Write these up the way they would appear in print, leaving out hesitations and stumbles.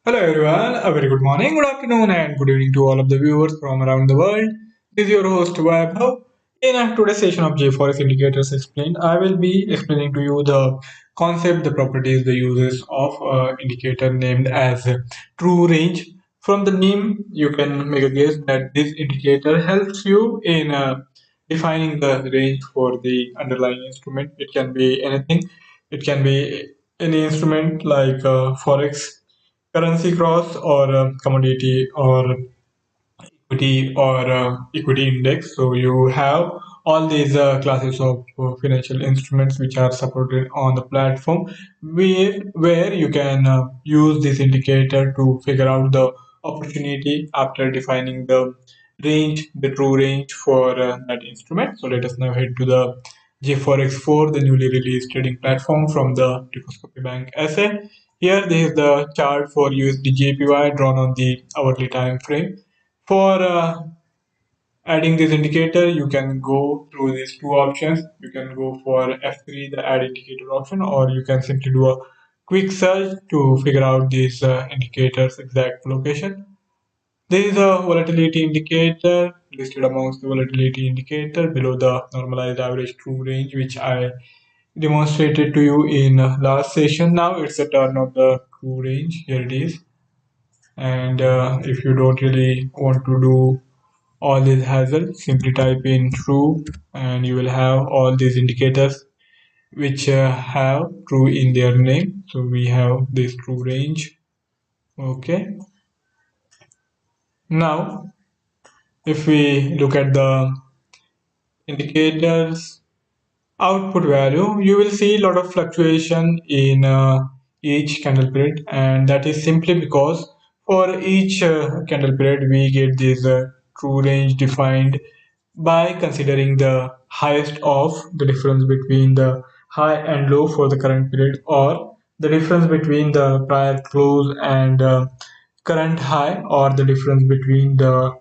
Hello everyone, a very good morning, good afternoon, and good evening to all of the viewers from around the world. This is your host Vaibhav. In today's session of JForex Indicators Explained, I will be explaining to you the concept, the properties, the uses of indicator named as true range. From the name, you can make a guess that this indicator helps you in defining the range for the underlying instrument. It can be anything. It can be any instrument like forex, currency cross, or commodity, or equity, or equity index. So you have all these classes of financial instruments which are supported on the platform, where you can use this indicator to figure out the opportunity after defining the range, the true range for that instrument. So let us now head to the JForex 4, the newly released trading platform from the Dukascopy Bank SA. Here, this is the chart for USD JPY drawn on the hourly time frame. For adding this indicator, you can go through these two options. You can go for F3, the add indicator option, or you can simply do a quick search to figure out these indicators exact location. There is a volatility indicator listed amongst the volatility indicator below the normalized average true range, which I demonstrated to you in last session. Now it's the turn of the true range. Here it is. And if you don't really want to do all this hassle, simply type in true and you will have all these indicators which have true in their name. So we have this true range. Okay. Now, if we look at the indicators output value, you will see a lot of fluctuation in each candle period, and that is simply because for each candle period we get this true range defined by considering the highest of the difference between the high and low for the current period, or the difference between the prior close and current high, or the difference between the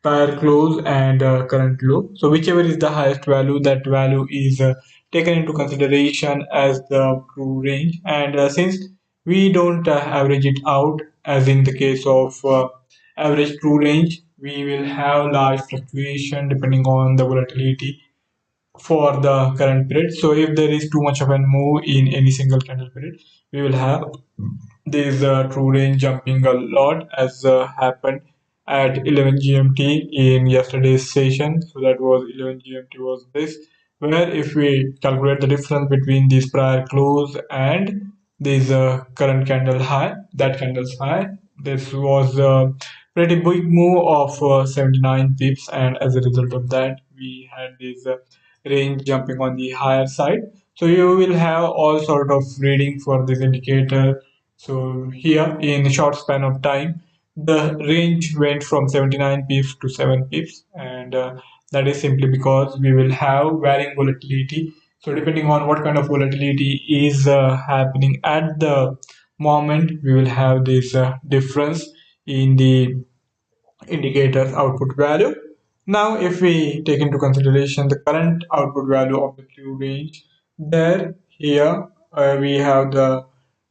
prior close and current low. So whichever is the highest value, that value is taken into consideration as the true range. And since we don't average it out, as in the case of average true range, we will have large fluctuation depending on the volatility for the current period. So if there is too much of a move in any single candle period, we will have this true range jumping a lot, as happened at 11 GMT in yesterday's session. So that was 11 GMT was this, where if we calculate the difference between this prior close and this current candle high, that candle's high, this was a pretty big move of 79 pips, and as a result of that, we had this range jumping on the higher side. So you will have all sort of reading for this indicator. So here in a short span of time, the range went from 79 pips to 7 pips, and that is simply because we will have varying volatility. So depending on what kind of volatility is happening at the moment, we will have this difference in the indicator's output value. Now, if we take into consideration the current output value of the true range, there here we have the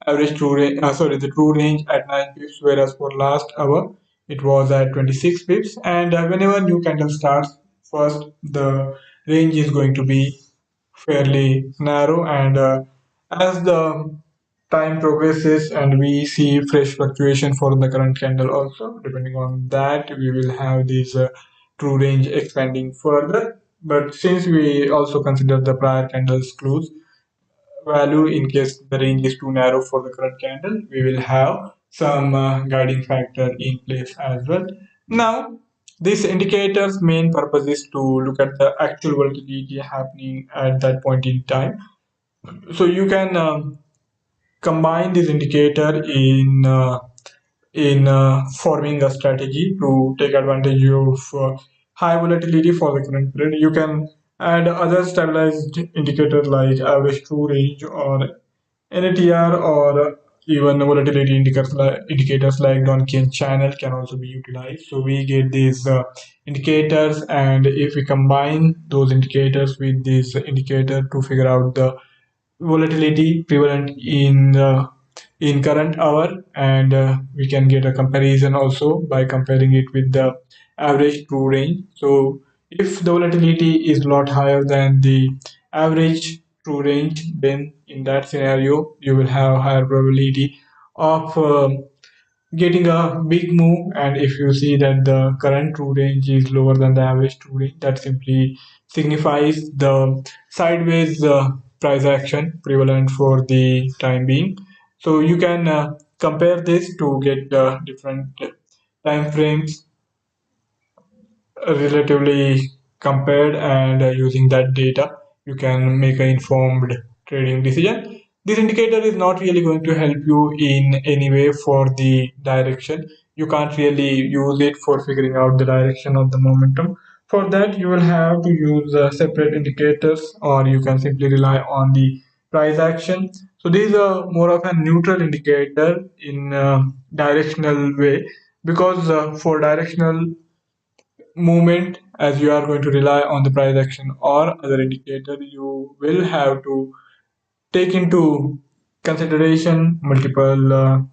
average true range, the true range at 9 pips, whereas for last hour it was at 26 pips. And whenever new candle starts, first the range is going to be fairly narrow, and as the time progresses and we see fresh fluctuation for the current candle also, depending on that we will have this true range expanding further. But since we also consider the prior candle's close value, in case the range is too narrow for the current candle, we will have some guiding factor in place as well. Now, this indicator's main purpose is to look at the actual volatility happening at that point in time. So you can combine this indicator in forming a strategy to take advantage of high volatility for the current period. You can add other stabilized indicators like average true range, or NATR, or even volatility indicators like Donchian channel can also be utilized. So we get these indicators, and if we combine those indicators with this indicator to figure out the volatility prevalent in the in current hour, and we can get a comparison also by comparing it with the average true range. So if the volatility is a lot higher than the average true range, then in that scenario you will have higher probability of getting a big move. And if you see that the current true range is lower than the average true range, that simply signifies the sideways price action prevalent for the time being. So you can compare this to get different time frames relatively compared, and using that data you can make an informed trading decision. This indicator is not really going to help you in any way for the direction. You can't really use it for figuring out the direction of the momentum. For that you will have to use separate indicators, or you can simply rely on the price action. So these are more of a neutral indicator in directional way, because for directional movement, as you are going to rely on the price action or other indicator, you will have to take into consideration multiple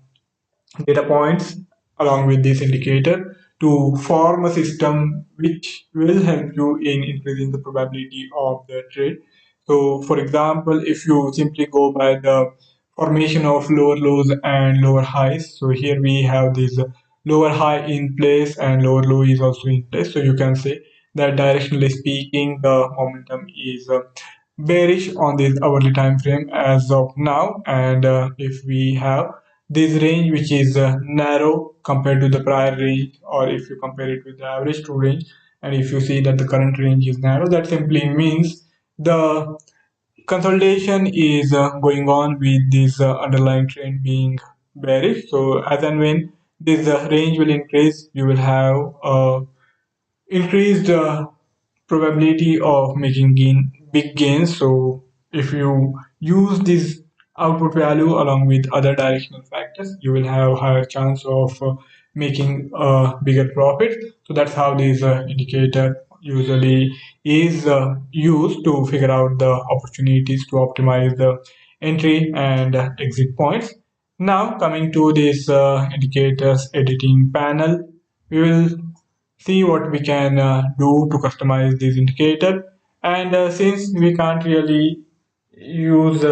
data points along with this indicator to form a system which will help you in increasing the probability of the trade. So, for example, if you simply go by the formation of lower lows and lower highs, so here we have this lower high in place and lower low is also in place. So you can say that directionally speaking, the momentum is bearish on this hourly time frame as of now. And if we have this range which is narrow compared to the prior range, or if you compare it with the average true range, and if you see that the current range is narrow, that simply means the consolidation is going on with this underlying trend being bearish. So as and when this range will increase, you will have increased probability of making big gains. So if you use this output value along with other directional factors, you will have higher chance of making a bigger profit. So that's how this indicator usually is used to figure out the opportunities to optimize the entry and exit points. Now coming to this indicators editing panel, we will see what we can do to customize this indicator. And since we can't really use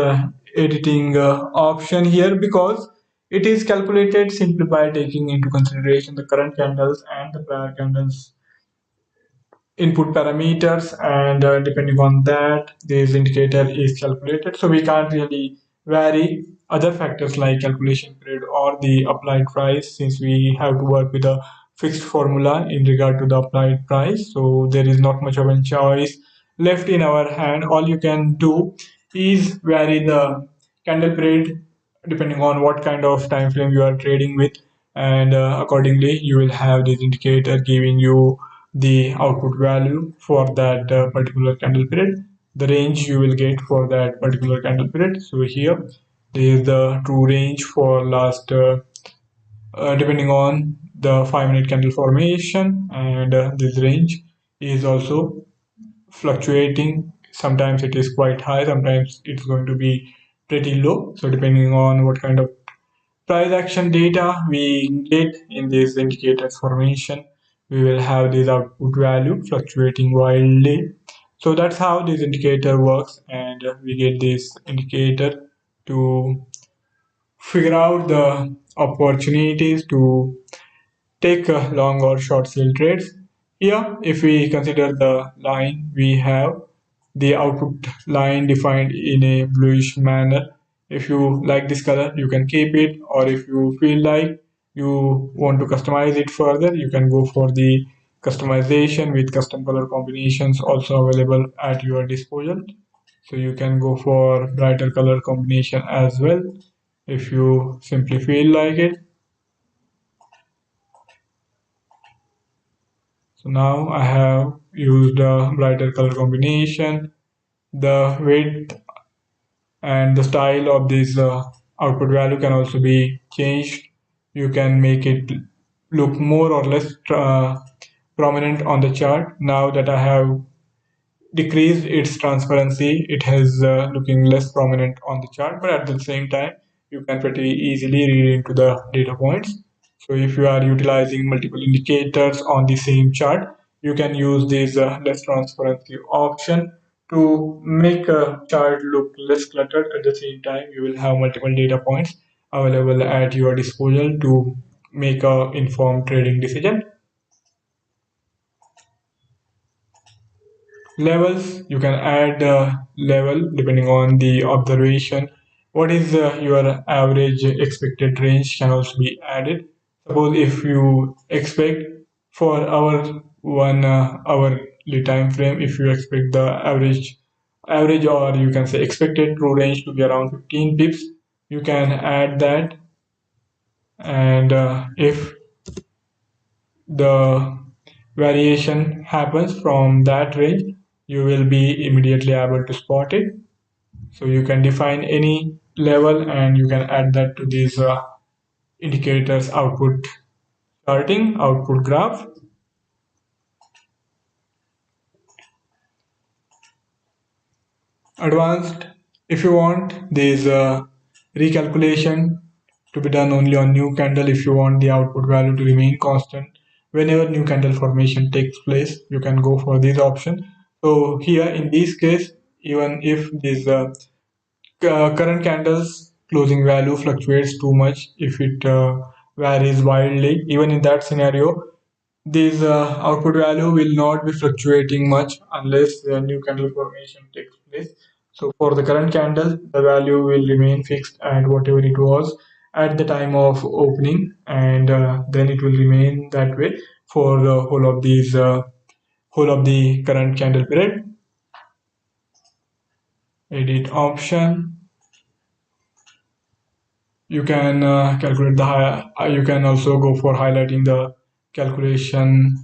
editing option here, because it is calculated simply by taking into consideration the current candles and the prior candles input parameters, and depending on that this indicator is calculated. So we can't really vary other factors like calculation period or the applied price, since we have to work with a fixed formula in regard to the applied price. So there is not much of a choice left in our hand. All you can do is vary the candle period depending on what kind of time frame you are trading with, and accordingly you will have this indicator giving you the output value for that particular candle period, the range you will get for that particular candle period. So here there is the true range for last depending on the 5 minute candle formation, and this range is also fluctuating. Sometimes it is quite high, sometimes it's going to be pretty low. So depending on what kind of price action data we get in this indicator formation, we will have this output value fluctuating wildly. So that's how this indicator works, and we get this indicator to figure out the opportunities to take long or short sale trades. Here, if we consider the line, we have the output line defined in a bluish manner. If you like this color, you can keep it, or if you feel like you want to customize it further, you can go for the customization with custom color combinations also available at your disposal. So you can go for brighter color combination as well if you simply feel like it. So now I have used a brighter color combination. The width and the style of this output value can also be changed. You can make it look more or less prominent on the chart. Now that I have decreased its transparency, it has looking less prominent on the chart, but at the same time you can pretty easily read into the data points. So if you are utilizing multiple indicators on the same chart, you can use this less transparency option to make a chart look less cluttered. At the same time, you will have multiple data points available at your disposal to make a informed trading decision. Levels, you can add a level depending on the observation. What is your average expected range can also be added. Suppose if you expect for our 1 hourly time frame, if you expect the average, or you can say expected true range to be around 15 pips, you can add that. And if the variation happens from that range, you will be immediately able to spot it. So you can define any level and you can add that to these indicators output charting, output graph. Advanced, if you want this recalculation to be done only on new candle, if you want the output value to remain constant whenever new candle formation takes place, you can go for this option. So here in this case, even if this current candles closing value fluctuates too much, if it varies wildly, even in that scenario, this output value will not be fluctuating much unless the new candle formation takes place. So for the current candle, the value will remain fixed at whatever it was at the time of opening, and then it will remain that way for the whole of the current candle period. Edit option. You can calculate the you can also go for highlighting the calculation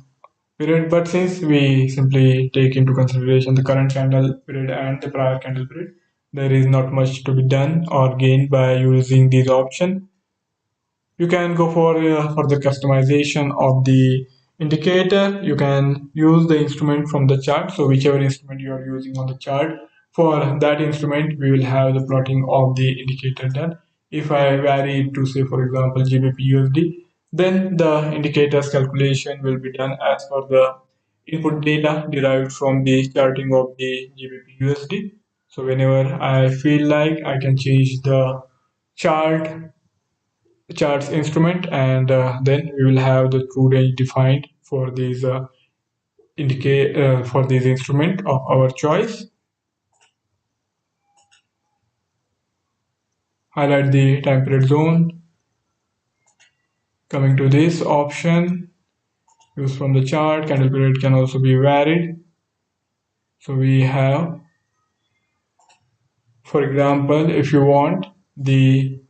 period, but since we simply take into consideration the current candle period and the prior candle period, there is not much to be done or gained by using these options. You can go for the customization of the indicator. You can use the instrument from the chart. So whichever instrument you are using on the chart, for that instrument, we will have the plotting of the indicator done. If I vary it to say, for example, GBP USD, then the indicator's calculation will be done as per the input data derived from the charting of the GBP USD. So whenever I feel like, I can change the chart charts instrument, and then we will have the true range defined for these indicate for this instrument of our choice. Highlight the time period zone. Coming to this option, use from the chart. Candle period can also be varied. So we have, for example, if you want the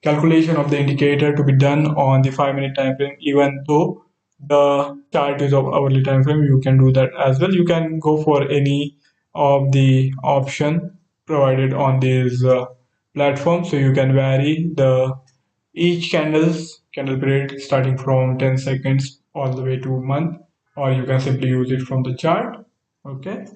calculation of the indicator to be done on the 5 minute time frame, even though the chart is of hourly time frame, you can do that as well. You can go for any of the option provided on this platform. So you can vary the each candle period starting from 10 seconds all the way to month, or you can simply use it from the chart. Okay,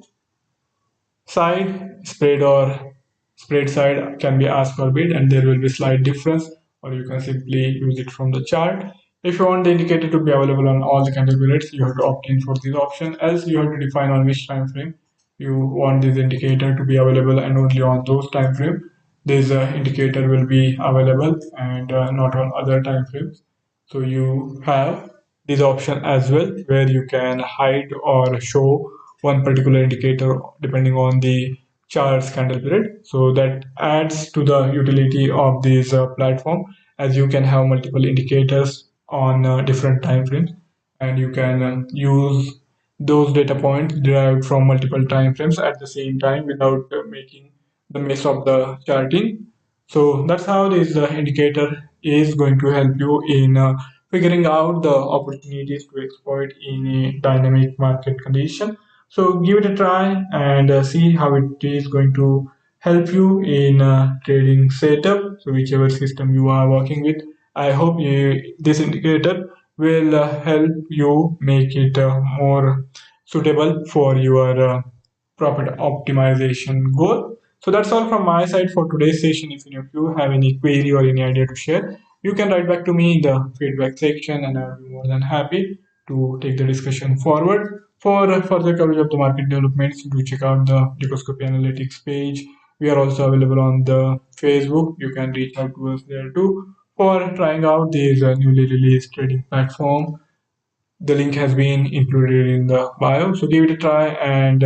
side spread or spread side can be asked for bid, and there will be slight difference, or you can simply use it from the chart. If you want the indicator to be available on all the candle periods, you have to opt in for this option, else you have to define on which time frame you want this indicator to be available, and only on those time frame this indicator will be available, and not on other time frames. So you have this option as well, where you can hide or show one particular indicator depending on the chart's candle period. So that adds to the utility of this platform, as you can have multiple indicators on different time frames, and you can use those data points derived from multiple time frames at the same time without making the mess of the charting. So that's how this indicator is going to help you in figuring out the opportunities to exploit in a dynamic market condition. So give it a try and see how it is going to help you in trading setup. So whichever system you are working with, I hope this indicator will help you make it more suitable for your profit optimization goal. So that's all from my side for today's session. If any of you have any query or any idea to share, you can write back to me in the feedback section, and I'll be more than happy to take the discussion forward. For further coverage of the market developments, do check out the Dukascopy Analytics page. We are also available on the Facebook. You can reach out to us there too for trying out this newly released trading platform. The link has been included in the bio, so give it a try and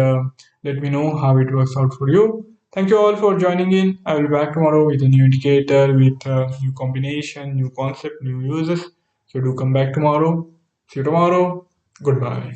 let me know how it works out for you. Thank you all for joining in. I will be back tomorrow with a new indicator, with a new combination, new concept, new uses. So do come back tomorrow. See you tomorrow. Goodbye.